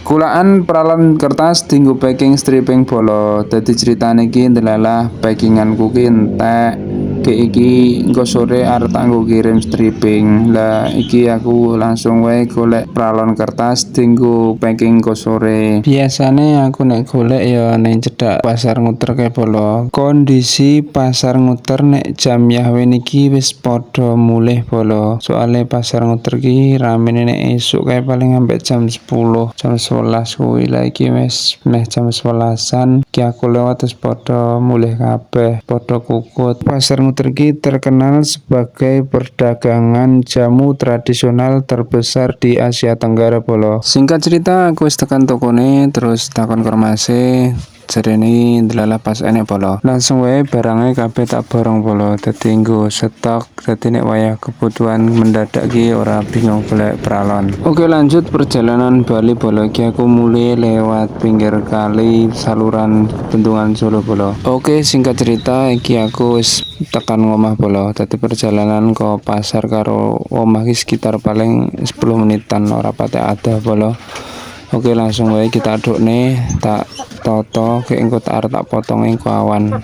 Kulaan peralon kertas tinggu packing stripping bolo. Dadi ceritane iki ndelalah packinganku ki entek. Ke iki engko sore arep tak nggo kirim stripping. Lah iki aku langsung wae golek peralon kertas tinggu packing engko sore. Biasane aku nek golek ya ning cedhak pasar nguter kae bolo. Kondisi pasar nguter nek jam Yahwe niki wis padha mulih bolo. Soale pasar nguter ki ramene nek esuk kae paling sampai jam 10, jam 11 kuwi. Lah iki wis meh jam 11-an ki aku lewat wis padha mulih kabeh, padha kukut. Pasar nguter ki terkenal sebagai perdagangan jamu tradisional terbesar di Asia Tenggara bolo. Singkat cerita aku wis tekan tokone terus takon kermase. Jarene ndelalah pas enek bolo. Langsung wae barangnya kabeh tak borong bolo. Dadi nggo stok, dadi nek wayah kebutuhan mendadak ki ora bingung golek peralon. Oke, lanjut perjalanan Bali bolo. Ki aku mulai lewat pinggir kali saluran Bendungan Solo bolo. Oke, singkat cerita iki aku wis tekan ngomah bolo. Dadi perjalanan ke pasar karo omah ki sekitar paling 10 menitan ora patek adoh bolo. Oke, langsung wae kita adukne, tak toto ke engko tak arep tak potong engko awan.